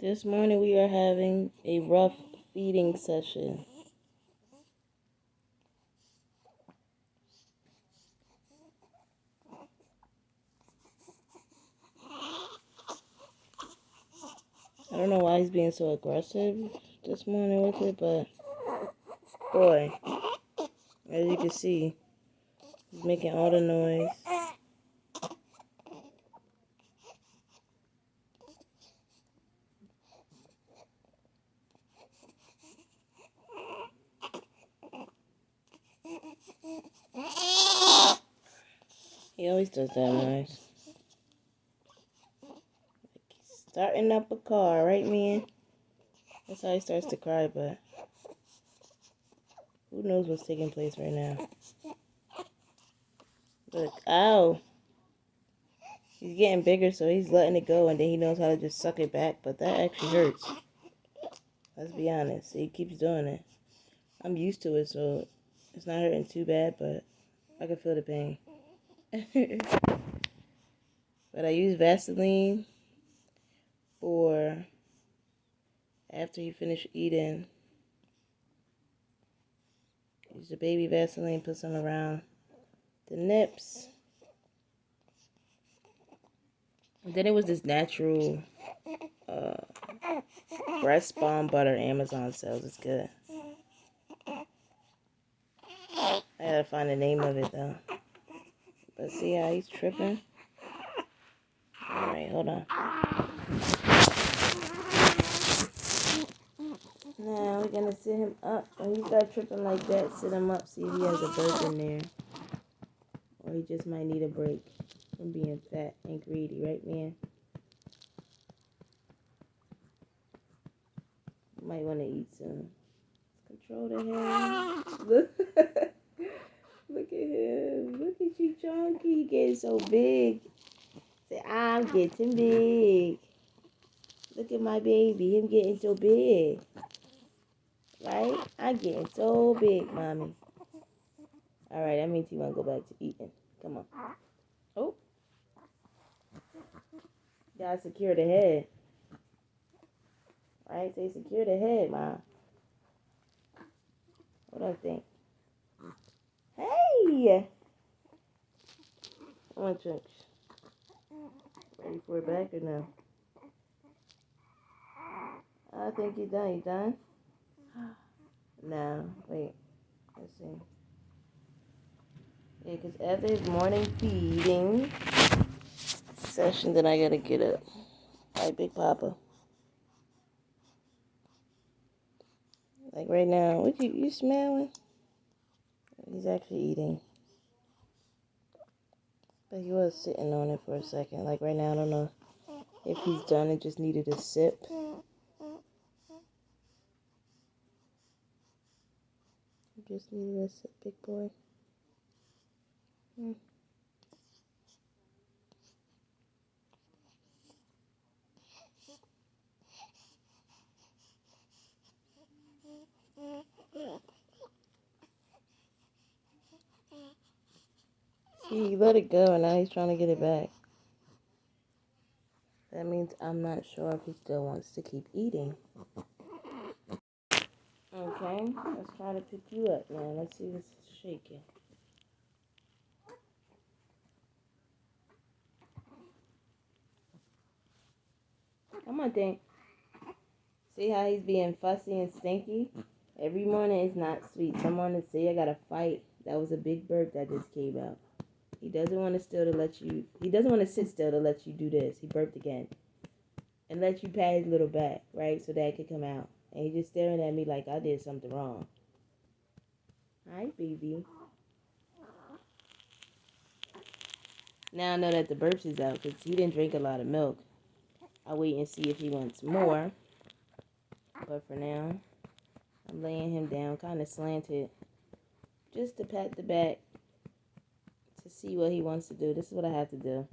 This morning we are having a rough feeding session. I don't know why he's being so aggressive this morning with it, but boy, as you can see, he's making all the noise. He always does that noise. Like he's starting up a car, right, man? That's how he starts to cry, but who knows what's taking place right now. Look, ow! He's getting bigger, so he's letting it go, and then he knows how to just suck it back, but that actually hurts. Let's be honest. He keeps doing it. I'm used to it, so it's not hurting too bad, but I can feel the pain. But I use Vaseline for after he finished eating. Use the baby Vaseline, put some around the nips. And then it was this natural breast balm butter Amazon sells. It's good. I gotta find the name of it though. But see how he's tripping? Alright, hold on. Now we're gonna sit him up. When he start tripping like that, sit him up, see if he has a burp in there. Or he just might need a break from being fat and greedy, right, man? You might want to eat some. Control the hair. Look. Look at him. Look at you, Chunky. He getting so big. Say, I'm getting big. Look at my baby. Him getting so big. Right? I'm getting so big, Mommy. Alright, that means he want to go back to eating. Come on. Oh. Gotta secure the head. Right? Say secure the head, Mom. What do I think? Hey! Come on, Chunks. Ready for it back or no? I think you're done. You done? No. Wait. Let's see. Yeah, because after his morning feeding session, then I gotta get up. Like Big Papa. Like right now, what you smelling? He's actually eating. But he was sitting on it for a second. Like right now, I don't know if he's done and just needed a sip. He just needed a sip, big boy. See, he let it go and now he's trying to get it back. That means I'm not sure if he still wants to keep eating. Okay, let's try to pick you up now. Let's see what's shaking. Come on, Dink. See how he's being fussy and stinky? Every morning is not sweet. Some mornings say I gotta fight. That was a big burp that just came out. He doesn't want to he doesn't want to sit still to let you do this. He burped again. And let you pat his little back, right? So that could come out. And he's just staring at me like I did something wrong. Hi, baby. Now I know that the burps is out because he didn't drink a lot of milk. I'll wait and see if he wants more. But for now, I'm laying him down kind of slanted just to pat the back to see what he wants to do. This is what I have to do.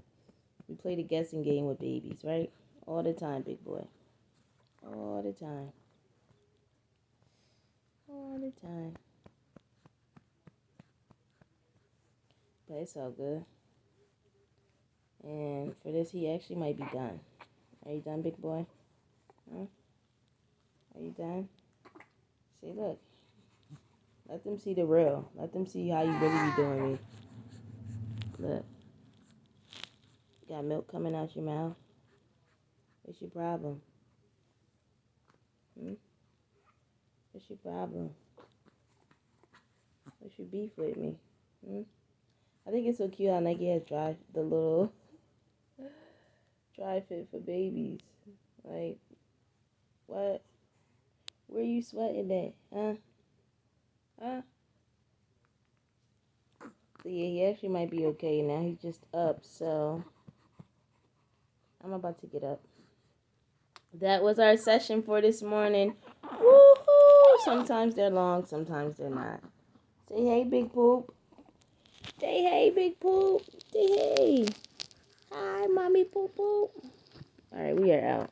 We play the guessing game with babies, right? All the time, big boy. All the time. All the time. But it's all good. And for this, he actually might be done. Are you done, big boy? Huh? Are you done? See, look. Let them see the real. Let them see how you really be doing me. Look. Got milk coming out your mouth. What's your problem? What's your problem? What's your beef with me? I think it's so cute how Nike has the little dry fit for babies. Like, what? Where you sweating at? Huh? Huh? So yeah, he actually might be okay now. He's just up, so I'm about to get up. That was our session for this morning. Woohoo! Sometimes they're long, sometimes they're not. Say hey, Big Poop. Say hey, Big Poop. Say hey. Hi, Mommy Poop Poop. All right, we are out.